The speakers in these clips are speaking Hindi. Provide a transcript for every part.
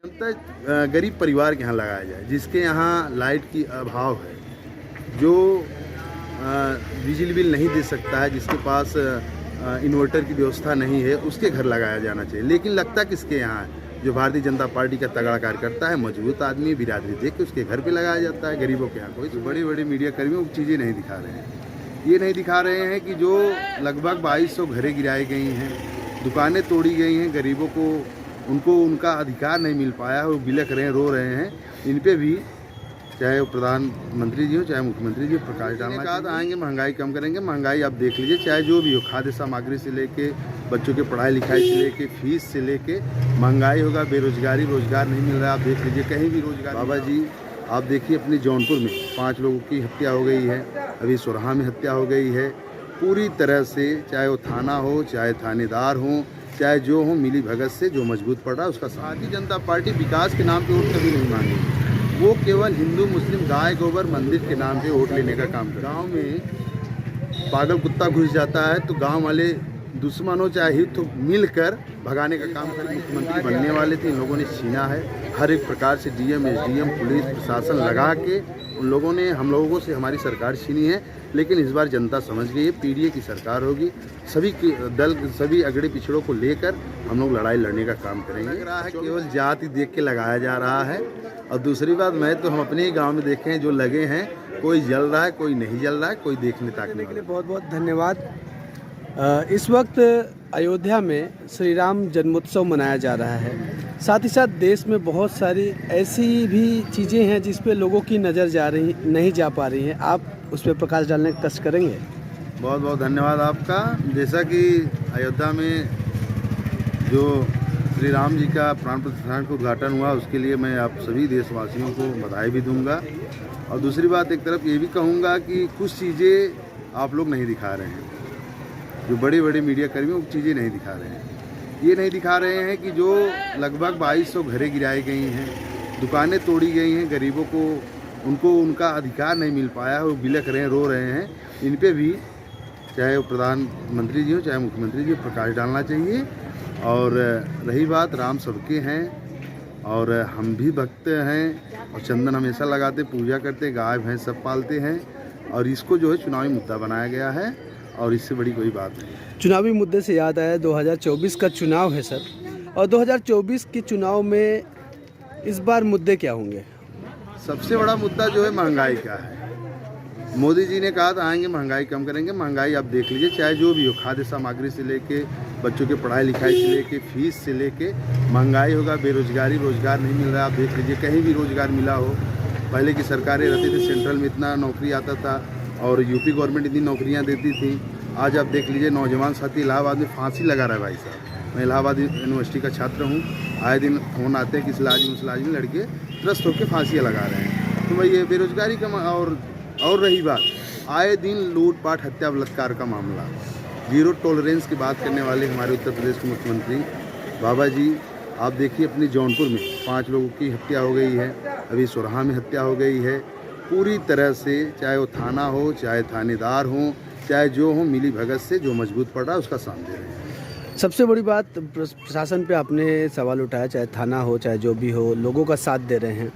जनता गरीब परिवार के यहाँ लगाया जाए, जिसके यहाँ लाइट की अभाव है, जो बिजली बिल नहीं दे सकता है, जिसके पास इन्वर्टर की व्यवस्था नहीं है, उसके घर लगाया जाना चाहिए। लेकिन लगता किसके यहाँ है? जो भारतीय जनता पार्टी का तगड़ा कार्यकर्ता है, मजबूत आदमी, बिरादरी देख के उसके घर पे लगाया जाता है। गरीबों के यहाँ कोई तो बड़ी बड़ी मीडिया कर्मियों को चीज़ें नहीं दिखा रहे हैं। ये नहीं दिखा रहे हैं कि जो लगभग 2200 घरें गिराई गई हैं, दुकानें तोड़ी गई हैं, गरीबों को उनको उनका अधिकार नहीं मिल पाया, वो बिलख रहे हैं, रो रहे हैं। इन पे भी चाहे वो प्रधानमंत्री जी हो, चाहे मुख्यमंत्री जी, प्रकाश डालना कहा था आएंगे, महंगाई कम करेंगे। महंगाई आप देख लीजिए, चाहे जो भी हो, खाद्य सामग्री से लेके बच्चों के पढ़ाई लिखाई से लेके फीस से लेके महंगाई होगा, बेरोजगारी, रोजगार नहीं मिल रहा है। आप देख लीजिए, कहीं भी रोजगार। बाबा जी आप देखिए, अपनी जौनपुर में 5 लोगों की हत्या हो गई है, अभी सोरहा में हत्या हो गई है। पूरी तरह से चाहे वो थाना हो, चाहे थानेदार हो, चाहे जो हो, मिली भगत से जो मजबूत पड़ रहा है उसका। भारतीय जनता पार्टी विकास के नाम पे वोट कभी नहीं मांगेगी। वो केवल हिंदू मुस्लिम गाय गोबर मंदिर के नाम पे वोट लेने का काम कर। गाँव में पागल कुत्ता घुस जाता है तो गांव वाले दुश्मनों चाहे हित तो मिलकर भगाने का काम करें। मुख्यमंत्री बनने वाले थे, इन लोगों ने छीना है। हर एक प्रकार से डीएम, एसडीएम, पुलिस प्रशासन लगा के उन लोगों ने हम लोगों से हमारी सरकार छीनी है। लेकिन इस बार जनता समझ गई है, पीडीए की सरकार होगी। सभी दल, सभी अगड़े पिछड़ों को लेकर हम लोग लड़ाई लड़ने का काम करेंगे। लग रहा है केवल जाति देख के लगाया जा रहा है। और दूसरी बात, मैं तो हम अपने ही गाँव में देखे हैं जो लगे हैं, कोई जल रहा है, कोई नहीं जल रहा है, कोई देखने ताकने के लिए। बहुत बहुत धन्यवाद। इस वक्त अयोध्या में श्री राम जन्मोत्सव मनाया जा रहा है। साथ ही साथ देश में बहुत सारी ऐसी भी चीज़ें हैं जिस पे लोगों की नज़र नहीं जा पा रही हैं। आप उस पर प्रकाश डालने का कष्ट करेंगे? बहुत बहुत धन्यवाद आपका। जैसा कि अयोध्या में जो श्री राम जी का प्राण प्रतिष्ठान का उद्घाटन हुआ, उसके लिए मैं आप सभी देशवासियों को बधाई भी दूंगा। और दूसरी बात, एक तरफ ये भी कहूँगा कि कुछ चीज़ें आप लोग नहीं दिखा रहे हैं, जो बड़े बड़े मीडिया कर्मियों को चीज़ें नहीं दिखा रहे हैं। ये नहीं दिखा रहे हैं कि जो लगभग 2200 घरें गिराई गई हैं, दुकानें तोड़ी गई हैं, गरीबों को उनको उनका अधिकार नहीं मिल पाया, वो बिलख रहे हैं, रो रहे हैं। इन पे भी चाहे वो प्रधानमंत्री जी हो, चाहे मुख्यमंत्री जी, प्रकाश डालना चाहिए। और रही बात, राम सबके हैं और हम भी भक्त हैं और चंदन हमेशा लगाते, पूजा करते, गाय भैंस सब पालते हैं। और इसको जो है चुनावी मुद्दा बनाया गया है और इससे बड़ी कोई बात नहीं। चुनावी मुद्दे से याद आया, 2024 का चुनाव है सर, और 2024 के चुनाव में इस बार मुद्दे क्या होंगे? सबसे बड़ा मुद्दा जो है महंगाई का है। मोदी जी ने कहा था आएंगे, महंगाई कम करेंगे। महंगाई आप देख लीजिए, चाहे जो भी हो, खाद्य सामग्री से लेके बच्चों के पढ़ाई लिखाई से लेके फीस से लेके महंगाई होगा, बेरोजगारी, रोजगार नहीं मिल रहा है। आप देख लीजिए, कहीं भी रोजगार मिला हो। पहले की सरकारें रहती थी, सेंट्रल में इतना नौकरी आता था और यूपी गवर्नमेंट इतनी नौकरियां देती थी। आज आप देख लीजिए, नौजवान साथी इलाहाबाद में फांसी लगा रहा है। भाई साहब, मैं इलाहाबाद यूनिवर्सिटी का छात्र हूँ। आए दिन फोन आते हैं कि इस इलाज में लड़के त्रस्त होकर फांसियाँ लगा रहे हैं। तो भाई ये बेरोजगारी का और रही बात, आए दिन लूटपाट, हत्या, बलात्कार का मामला। जीरो टॉलरेंस की बात करने वाले हमारे उत्तर प्रदेश के मुख्यमंत्री बाबा जी, आप देखिए, अपनी जौनपुर में 5 लोगों की हत्या हो गई है, अभी सोरहा में हत्या हो गई है। पूरी तरह से चाहे वो थाना हो, चाहे थानेदार हो, चाहे जो हो, मिली भगत से जो मजबूत पड़ रहा है उसका साथ दे रहे हैं। सबसे बड़ी बात, प्रशासन पे आपने सवाल उठाया, चाहे थाना हो चाहे जो भी हो, लोगों का साथ दे रहे हैं।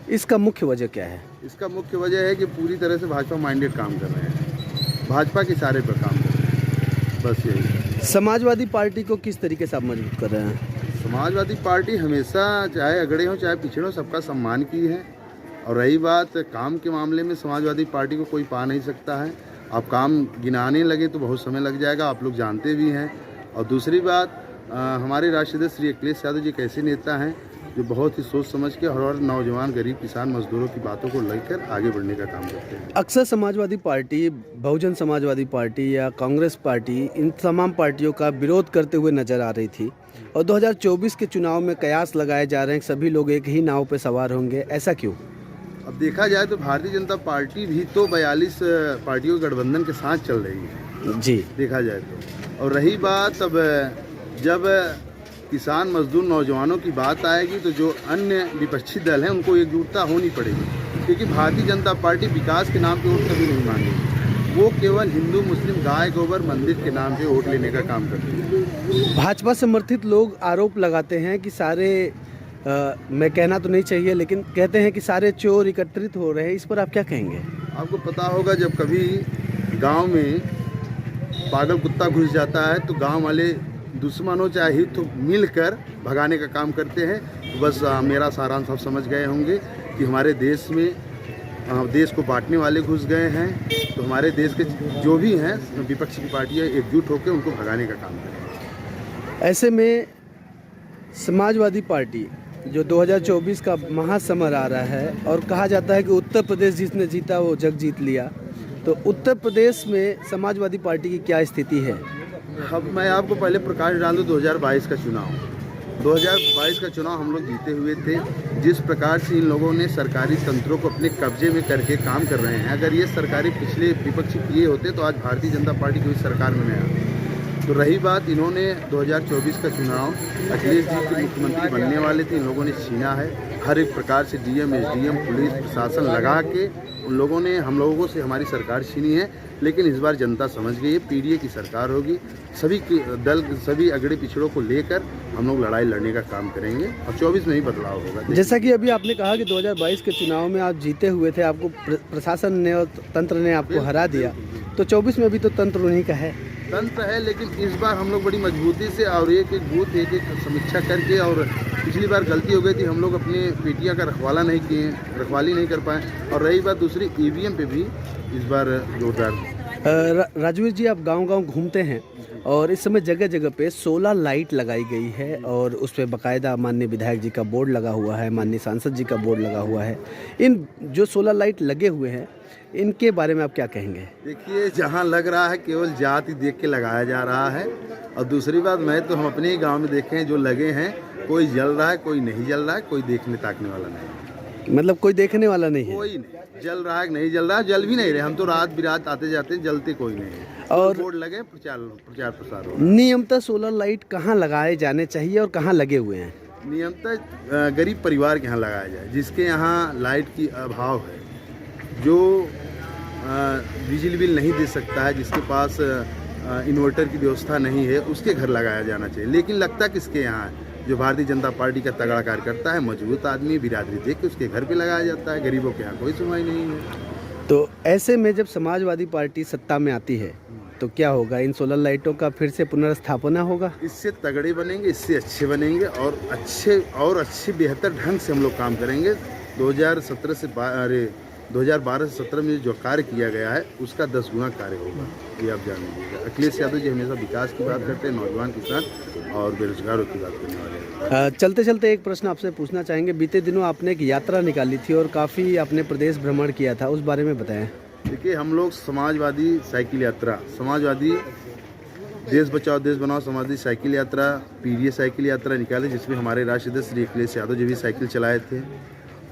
इसका मुख्य वजह क्या है? इसका मुख्य वजह है कि पूरी तरह से भाजपा माइंडेड काम कर रहे हैं, भाजपा के इशारे पर काम कर रहे हैं, बस यही। समाजवादी पार्टी को किस तरीके से आप मजबूत कर रहे हैं? समाजवादी पार्टी हमेशा चाहे अगड़े हों चाहे पिछड़े हों, सबका सम्मान की है। और रही बात काम के मामले में, समाजवादी पार्टी को कोई पा नहीं सकता है। आप काम गिनाने लगे तो बहुत समय लग जाएगा, आप लोग जानते भी हैं। और दूसरी बात, हमारे राष्ट्रीय अध्यक्ष श्री अखिलेश यादव जी कैसे नेता हैं जो बहुत ही सोच समझ के हर नौजवान, गरीब, किसान, मजदूरों की बातों को लेकर आगे बढ़ने का काम करते हैं। अक्सर समाजवादी पार्टी, बहुजन समाजवादी पार्टी या कांग्रेस पार्टी, इन तमाम पार्टियों का विरोध करते हुए नजर आ रही थी। और 2024 के चुनाव में कयास लगाए जा रहे हैं कि सभी लोग एक ही नाव पर सवार होंगे, ऐसा क्यों? अब देखा जाए तो भारतीय जनता पार्टी भी तो 42 पार्टियों के गठबंधन के साथ चल रही है जी, देखा जाए तो। और रही बात, अब जब किसान, मजदूर, नौजवानों की बात आएगी तो जो अन्य विपक्षी दल हैं उनको एकजुटता होनी पड़ेगी। क्योंकि भारतीय जनता पार्टी विकास के नाम पे वोट कभी नहीं मांगेगी। वो केवल हिंदू मुस्लिम गाय गोबर मंदिर के नाम पे वोट लेने का काम करती है। भाजपा समर्थित लोग आरोप लगाते हैं कि सारे मैं कहना तो नहीं चाहिए, लेकिन कहते हैं कि सारे चोर एकत्रित हो रहे हैं, इस पर आप क्या कहेंगे? आपको पता होगा जब कभी गांव में पागल कुत्ता घुस जाता है तो गांव वाले दुश्मन हो चाहे हित हो मिलकर भगाने का काम करते हैं। तो बस मेरा सारांश आप समझ गए होंगे कि हमारे देश में देश को बांटने वाले घुस गए हैं। तो हमारे देश के जो भी हैं विपक्षी की पार्टियाँ एकजुट होकर उनको भगाने का काम करें। ऐसे में समाजवादी पार्टी जो 2024 का महासमर आ रहा है और कहा जाता है कि उत्तर प्रदेश जिसने जीता वो जग जीत लिया, तो उत्तर प्रदेश में समाजवादी पार्टी की क्या स्थिति है? अब मैं आपको पहले प्रकाश डाल दूँ 2022 का चुनाव। 2022 का चुनाव हम लोग जीते हुए थे। जिस प्रकार से इन लोगों ने सरकारी तंत्रों को अपने कब्जे में करके काम कर रहे हैं, अगर ये सरकारी पिछले विपक्षी किए होते तो आज भारतीय जनता पार्टी की सरकार में नहीं आती। तो रही बात, इन्होंने 2024 का चुनाव अखिलेश जी के मुख्यमंत्री बनने वाले थे, इन लोगों ने छीना है। हर एक प्रकार से डीएम, एसडीएम, पुलिस प्रशासन लगा के उन लोगों ने हम लोगों से हमारी सरकार छीनी है। लेकिन इस बार जनता समझ गई है, पीडीए की सरकार होगी। सभी दल, सभी अगड़े पिछड़ों को लेकर हम लोग लड़ाई लड़ने का काम करेंगे और 24 में ही बदलाव होगा। जैसा कि अभी आपने कहा कि 2022 के चुनाव में आप जीते हुए थे, आपको प्रशासन ने और तंत्र ने आपको हरा दिया, तो 24 में भी तो तंत्र उन्हीं का है। तंत्र है, लेकिन इस बार हम लोग बड़ी मजबूती से और एक एक बूथ एक एक समीक्षा करके, और पिछली बार गलती हो गई थी, हम लोग अपने पेटियां का रखवाली नहीं कर पाए। और रही बात दूसरी, ईवीएम पे भी इस बार जोरदार। राजवीर जी, आप गांव-गांव घूमते हैं और इस समय जगह जगह पे सोलर लाइट लगाई गई है और उस पर बाकायदा माननीय विधायक जी का बोर्ड लगा हुआ है, माननीय सांसद जी का बोर्ड लगा हुआ है। इन जो सोलर लाइट लगे हुए हैं, इनके बारे में आप क्या कहेंगे? देखिए, जहाँ लग रहा है केवल जाति देख के लगाया जा रहा है। और दूसरी बात, मैं तो हम अपने ही गाँव में देखे हैं जो लगे हैं, कोई जल रहा है, कोई नहीं जल रहा है, कोई देखने ताकने वाला नहीं है। मतलब कोई देखने वाला नहीं है? कोई नहीं जल रहा है, नहीं जल रहा है, जल भी नहीं रहे। हम तो रात बिरात आते जाते हैं, जलते कोई नहीं है। और बोर्ड लगे, प्रचार प्रसार हो। नियमतः सोलर लाइट कहाँ लगाए जाने चाहिए और कहाँ लगे हुए हैं? नियमतः गरीब परिवार के यहाँ लगाया जाए, जिसके यहाँ लाइट की अभाव है, जो बिजली बिल नहीं दे सकता है, जिसके पास इन्वर्टर की व्यवस्था नहीं है, उसके घर लगाया जाना चाहिए। लेकिन लगता किसके यहाँ है? जो भारतीय जनता पार्टी का तगड़ा कार्यकर्ता है, मजबूत आदमी, बिरादरी देख के उसके घर पे लगाया जाता है। गरीबों के यहाँ कोई सुनवाई नहीं है। तो ऐसे में जब समाजवादी पार्टी सत्ता में आती है तो क्या होगा? इन सोलर लाइटों का फिर से पुनर्स्थापना होगा? इससे तगड़े बनेंगे, इससे अच्छे बनेंगे और अच्छे बेहतर ढंग से हम लोग काम करेंगे। 2012 से 17 में जो कार्य किया गया है उसका 10 गुना कार्य होगा, ये आप जान लीजिएगा। अखिलेश यादव जी हमेशा विकास की बात करते हैं, नौजवान किसान और बेरोजगारों की बात करने वाले हैं। चलते चलते एक प्रश्न आपसे पूछना चाहेंगे। बीते दिनों आपने एक यात्रा निकाली थी और काफ़ी आपने प्रदेश भ्रमण किया था, उस बारे में बताएं। देखिए, हम लोग समाजवादी साइकिल यात्रा, समाजवादी देश बचाओ देश बनाओ समाजवादी साइकिल यात्रा, पीडीए साइकिल यात्रा निकाले, जिसमें हमारे राष्ट्रीय अध्यक्ष श्री अखिलेश यादव जी भी साइकिल चलाए थे।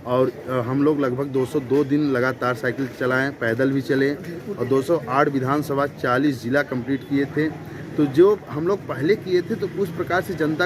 और हम लोग लगभग 202 दिन लगातार साइकिल चलाएं, पैदल भी चले और 208 विधानसभा 40 जिला कंप्लीट किए थे। तो जो हम लोग पहले किए थे, तो उस प्रकार से जनता